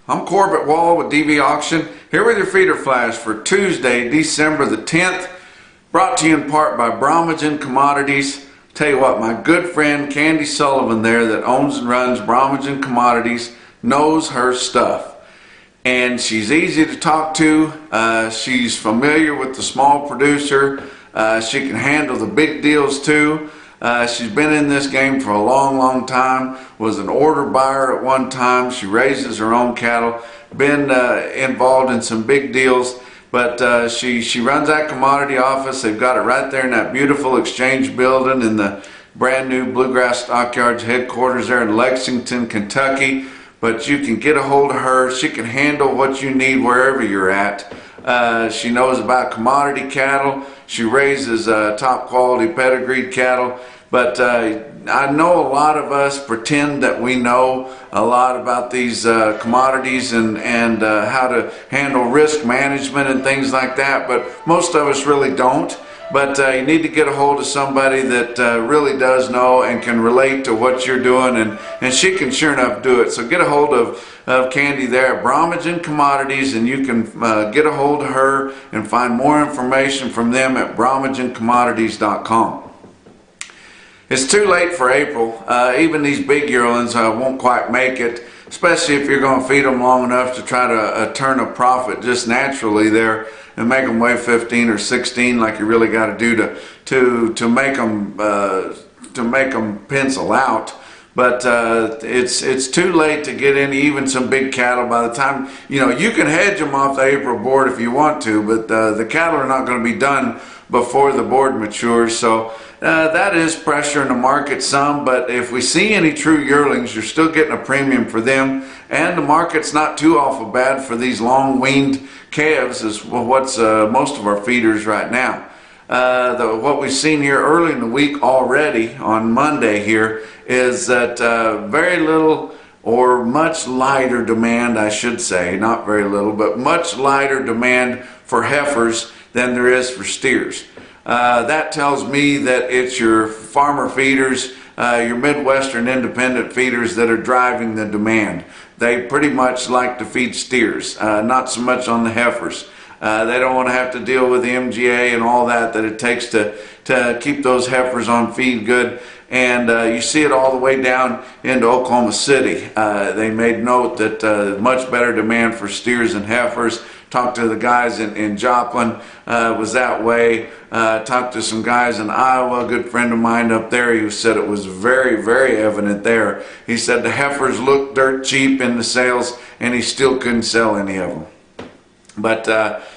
I'm Corbett Wall with DB Auction, here with your feeder flash for Tuesday, December the 10th, brought to you in part by Brommagen Commodities. Tell you what, my good friend Candy Sullivan there that owns and runs Brommagen Commodities knows her stuff. And she's easy to talk to, she's familiar with the small producer, she can handle the big deals too. She's been in this game for a long time, was an order buyer at one time. She raises her own cattle, been involved in some big deals, but she runs that commodity office. They've got it right there in that beautiful exchange building in the brand new Bluegrass Stockyards headquarters there in Lexington, Kentucky. But you can get a hold of her. She can handle what you need wherever you're at. She knows about commodity cattle. She raises top quality pedigreed cattle. But I know a lot of us pretend that we know a lot about these commodities and how to handle risk management and things like that, but most of us really don't. But you need to get a hold of somebody that really does know and can relate to what you're doing, and she can sure enough do it. So get a hold of Candy there at Brommagen Commodities, and you can get a hold of her and find more information from them at BrommagenCommodities.com. It's too late for April. Even these big yearlings won't quite make it, especially if you're going to feed them long enough to try to turn a profit just naturally there and make them weigh 15 or 16 like you really got to do to make them pencil out. But it's too late to get in even some big cattle. By the time, you can hedge them off the April board if you want to, but the cattle are not going to be done before the board matures. So that is pressure in the market some, but if we see any true yearlings, you're still getting a premium for them, and the market's not too awful bad for these long-weaned calves is what's most of our feeders right now. What we've seen here early in the week already on Monday here is that very little or much lighter demand, I should say, not very little, but much lighter demand for heifers than there is for steers. That tells me that it's your farmer feeders, your Midwestern independent feeders that are driving the demand. They pretty much like to feed steers, not so much on the heifers. They don't want to have to deal with the MGA and all that it takes to keep those heifers on feed good. And you see it all the way down into Oklahoma City. They made note that much better demand for steers and heifers. Talked to the guys in Joplin, was that way. Talked to some guys in Iowa, a good friend of mine up there, he said it was very evident there. He said the heifers looked dirt cheap in the sales and he still couldn't sell any of them. But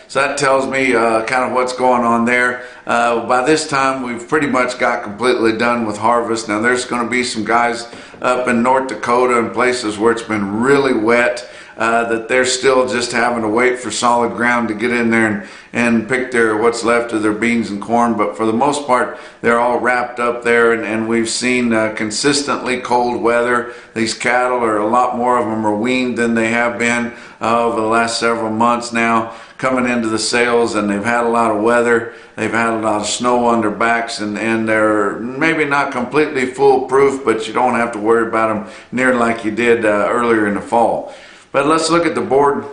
so that tells me kind of what's going on there. By this time we've pretty much got completely done with harvest. Now there's going to be some guys up in North Dakota and places where it's been really wet, that they're still just having to wait for solid ground to get in there and pick what's left of their beans and corn. But for the most part, they're all wrapped up there, and we've seen consistently cold weather. These cattle are, a lot more of them are weaned than they have been over the last several months now, coming into the sales, and they've had a lot of weather. They've had a lot of snow on their backs, and they're maybe not completely foolproof, but you don't have to worry about them near like you did earlier in the fall. But let's look at the board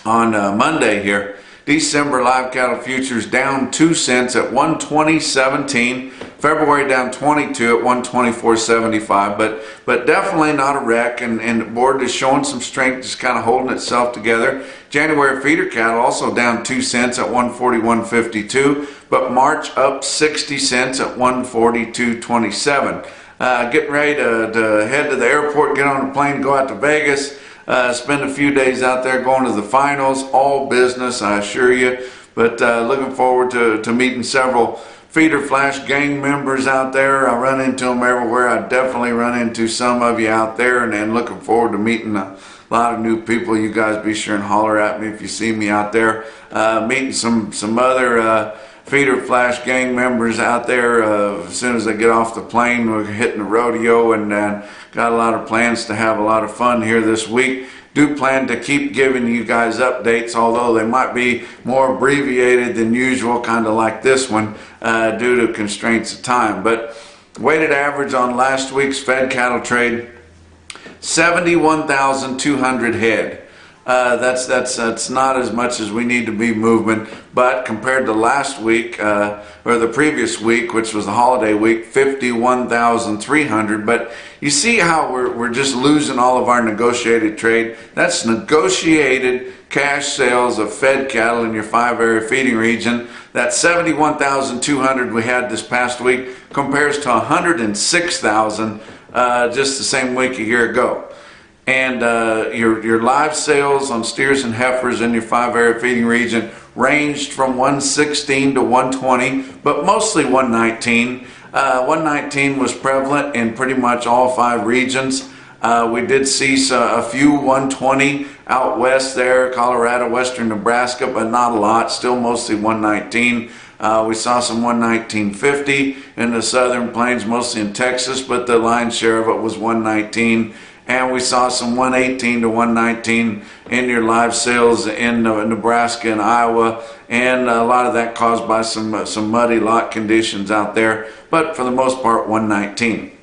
on Monday here. December live cattle futures down 2 cents at 120.17. February down 22 at 124.75. But definitely not a wreck, and the board is showing some strength, just kind of holding itself together. January feeder cattle also down 2 cents at 141.52. But March up 60 cents at 142.27. Getting ready to head to the airport, get on a plane, go out to Vegas. Spend a few days out there going to the finals. All business, I assure you. But looking forward to meeting several Feeder Flash gang members out there. I run into them everywhere. I definitely run into some of you out there, and looking forward to meeting a lot of new people. You guys be sure and holler at me if you see me out there. Meeting some other Feeder Flash gang members out there. As soon as I get off the plane, we're hitting the rodeo, and got a lot of plans to have a lot of fun here this week. Do plan to keep giving you guys updates, although they might be more abbreviated than usual, kind of like this one, due to constraints of time. But weighted average on last week's fed cattle trade 71,200 head. That's not as much as we need to be moving, but compared to last week, or the previous week, which was the holiday week, 51,300. But you see how we're just losing all of our negotiated trade. That's negotiated cash sales of fed cattle in your 5-area feeding region. That 71,200 we had this past week compares to 106,000 just the same week a year ago. And your live sales on steers and heifers in your 5-area feeding region ranged from 116 to 120, but mostly 119. 119 was prevalent in pretty much all 5 regions. We did see a few 120 out west there, Colorado, western Nebraska, but not a lot, still mostly 119. We saw some 119.50 in the southern plains, mostly in Texas, but the lion's share of it was 119. And we saw some 118 to 119 in your live sales in Nebraska and Iowa, and a lot of that caused by some muddy lot conditions out there, but for the most part 119.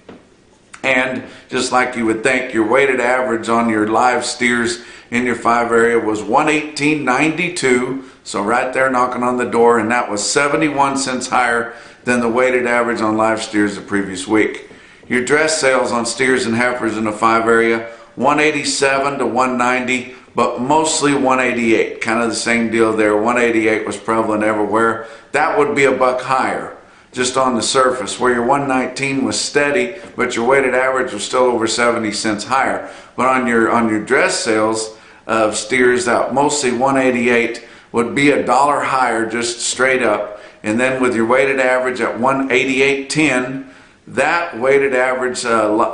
And just like you would think, your weighted average on your live steers in your 5-area was 118.92, so right there knocking on the door, and that was 71 cents higher than the weighted average on live steers the previous week. Your dress sales on steers and heifers in the 5-area, 187 to 190, but mostly 188. Kind of the same deal there. 188 was prevalent everywhere. That would be a buck higher just on the surface, where your 119 was steady, but your weighted average was still over 70 cents higher. But on your dress sales of steers, that mostly 188 would be $1 higher just straight up. And then with your weighted average at 188.10, that weighted average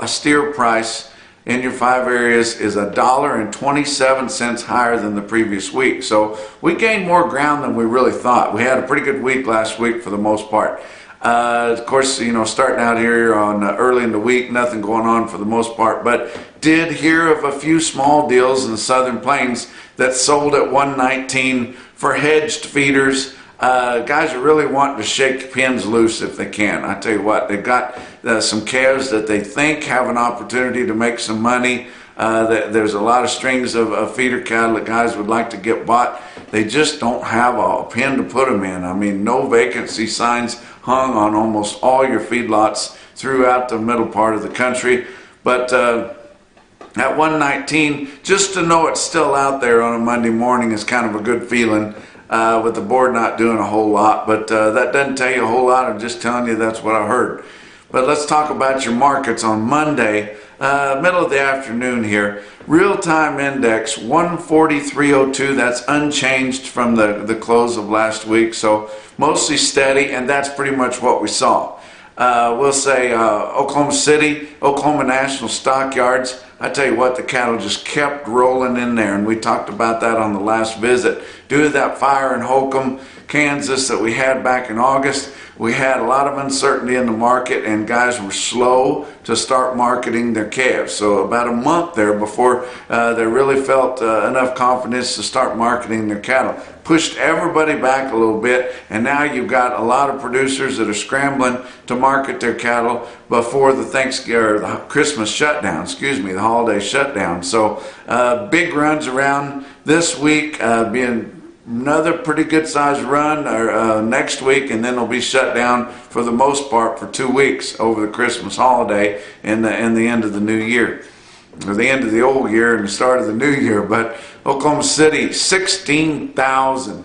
steer price in your 5 areas is $1.27 higher than the previous week. So we gained more ground than we really thought. We had a pretty good week last week for the most part. Of course, you know, starting out here on early in the week, nothing going on for the most part, but did hear of a few small deals in the southern plains that sold at 119 for hedged feeders. Guys are really wanting to shake pins loose if they can. I tell you what, they've got some calves that they think have an opportunity to make some money. There's a lot of strings of feeder cattle that guys would like to get bought. They just don't have a pen to put them in. I mean, no vacancy signs hung on almost all your feedlots throughout the middle part of the country. But at 119, just to know it's still out there on a Monday morning is kind of a good feeling. With the board not doing a whole lot, but that doesn't tell you a whole lot. I'm just telling you that's what I heard. But let's talk about your markets on Monday, middle of the afternoon here. Real-time index 143.02. That's unchanged from the close of last week, so mostly steady, and that's pretty much what we saw. We'll say Oklahoma City, Oklahoma National Stockyards. I tell you what, the cattle just kept rolling in there, and we talked about that on the last visit. Due to that fire in Holcomb, Kansas that we had back in August, we had a lot of uncertainty in the market, and guys were slow to start marketing their calves. So about a month there before they really felt enough confidence to start marketing their cattle. Pushed everybody back a little bit, and now you've got a lot of producers that are scrambling to market their cattle before the Thanksgiving or the Christmas shutdown, the holiday shutdown. So big runs around this week, being another pretty good sized run next week, and then it'll be shut down for the most part for 2 weeks over the Christmas holiday and the end of the new year, or the end of the old year and the start of the new year. But Oklahoma City, 16,000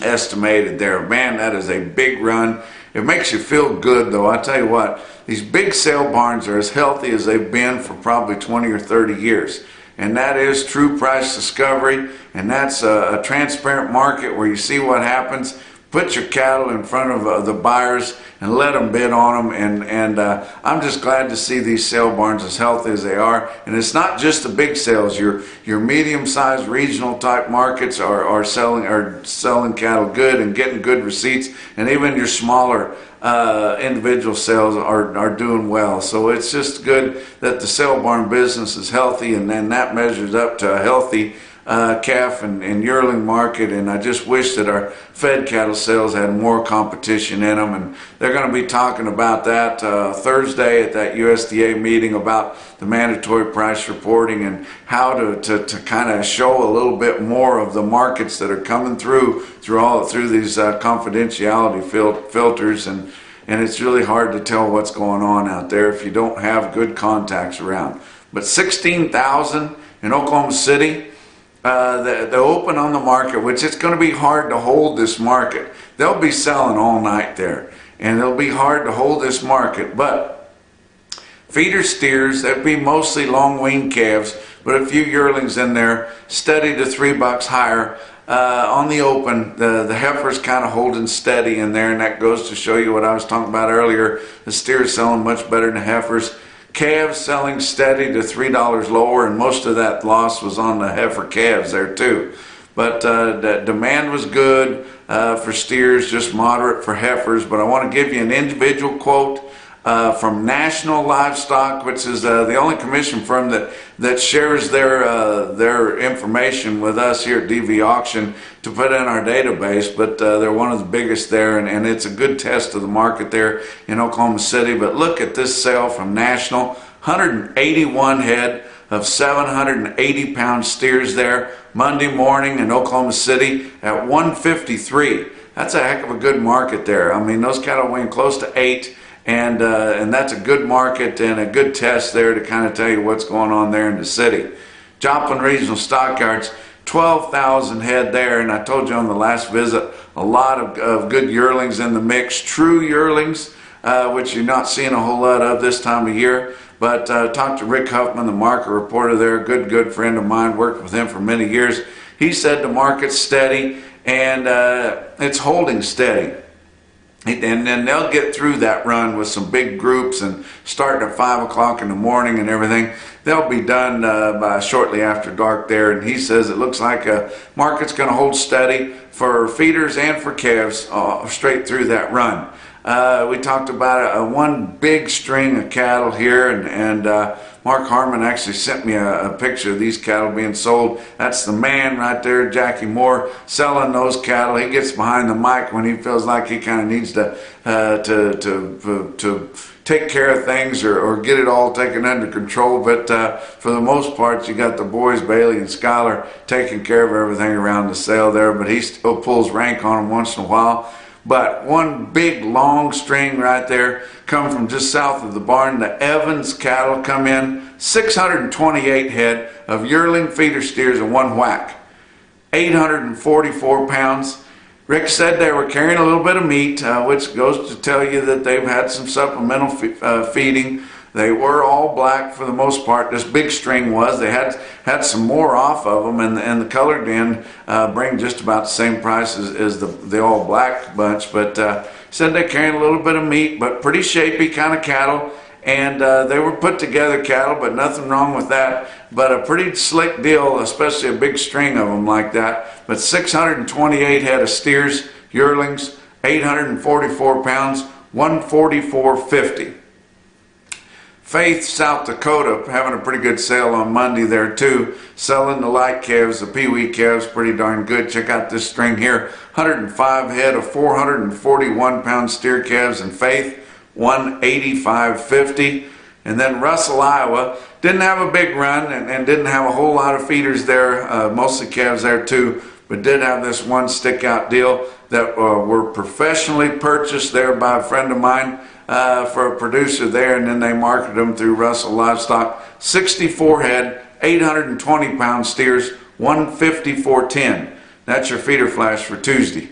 estimated there. Man, that is a big run. It makes you feel good, though. I tell you what, these big sale barns are as healthy as they've been for probably 20 or 30 years. And that is true price discovery, and that's a transparent market where you see what happens. Put your cattle in front of the buyers and let them bid on them. And I'm just glad to see these sale barns as healthy as they are. And it's not just the big sales. Your medium-sized regional type markets are selling cattle good and getting good receipts, and even your smaller individual sales are doing well. So it's just good that the sale barn business is healthy, and then that measures up to a healthy calf and yearling market, and I just wish that our fed cattle sales had more competition in them. And they're going to be talking about that Thursday at that USDA meeting about the mandatory price reporting and how to kind of show a little bit more of the markets that are coming through these confidentiality filters, and it's really hard to tell what's going on out there if you don't have good contacts around. But 16,000 in Oklahoma City, the open on the market, which it's going to be hard to hold this market. They'll be selling all night there, and it'll be hard to hold this market. But feeder steers, that'd be mostly long weaned calves, but a few yearlings in there, steady to $3 higher. On the open, the heifer's kind of holding steady in there, and that goes to show you what I was talking about earlier. The steers selling much better than the heifers. Calves selling steady to $3 lower, and most of that loss was on the heifer calves there too. But the demand was good for steers, just moderate for heifers. But I want to give you an individual quote from National Livestock, which is the only commission firm that shares their information with us here at DV Auction to put in our database. But they're one of the biggest there, and it's a good test of the market there in Oklahoma City. But look at this sale from National: 181 head of 780-pound steers there Monday morning in Oklahoma City at 153. That's a heck of a good market there. I mean, those cattle weigh close to 8. And that's a good market and a good test there to kind of tell you what's going on there in the city. Joplin Regional Stockyards, 12,000 head there, and I told you on the last visit, a lot of good yearlings in the mix, true yearlings, which you're not seeing a whole lot of this time of year. But talked to Rick Huffman, the market reporter there, a good friend of mine, worked with him for many years. He said the market's steady, and it's holding steady. And then they'll get through that run with some big groups, and starting at 5 o'clock in the morning and everything. They'll be done by shortly after dark there. And he says it looks like a market's going to hold steady for feeders and for calves straight through that run. We talked about one big string of cattle here, and Mark Harmon actually sent me a picture of these cattle being sold. That's the man right there, Jackie Moore, selling those cattle. He gets behind the mic when he feels like he kind of needs to take care of things or get it all taken under control. But for the most part, you got the boys, Bailey and Schuyler, taking care of everything around the sale there. But he still pulls rank on them once in a while. But one big long string right there come from just south of the barn. The Evans cattle come in, 628 head of yearling feeder steers in one whack, 844 pounds. Rick said they were carrying a little bit of meat, which goes to tell you that they've had some supplemental feeding. They were all black for the most part. This big string was. They had some more off of them, and the colored in bring just about the same price as the all black bunch. But said they're carrying a little bit of meat, but pretty shapy kind of cattle. And they were put together cattle, but nothing wrong with that. But a pretty slick deal, especially a big string of them like that. But 628 head of steers, yearlings, 844 pounds, 144.50. Faith, South Dakota, having a pretty good sale on Monday there too. Selling the light calves, the pee-wee calves, pretty darn good. Check out this string here. 105 head of 441-pound steer calves in Faith, 185.50. And then Russell, Iowa, didn't have a big run and didn't have a whole lot of feeders there, mostly calves there too, but did have this one stick-out deal that were professionally purchased there by a friend of mine for a producer there, and then they marketed them through Russell Livestock. 64 head, 820-pound steers, 154.10. That's your feeder flash for Tuesday.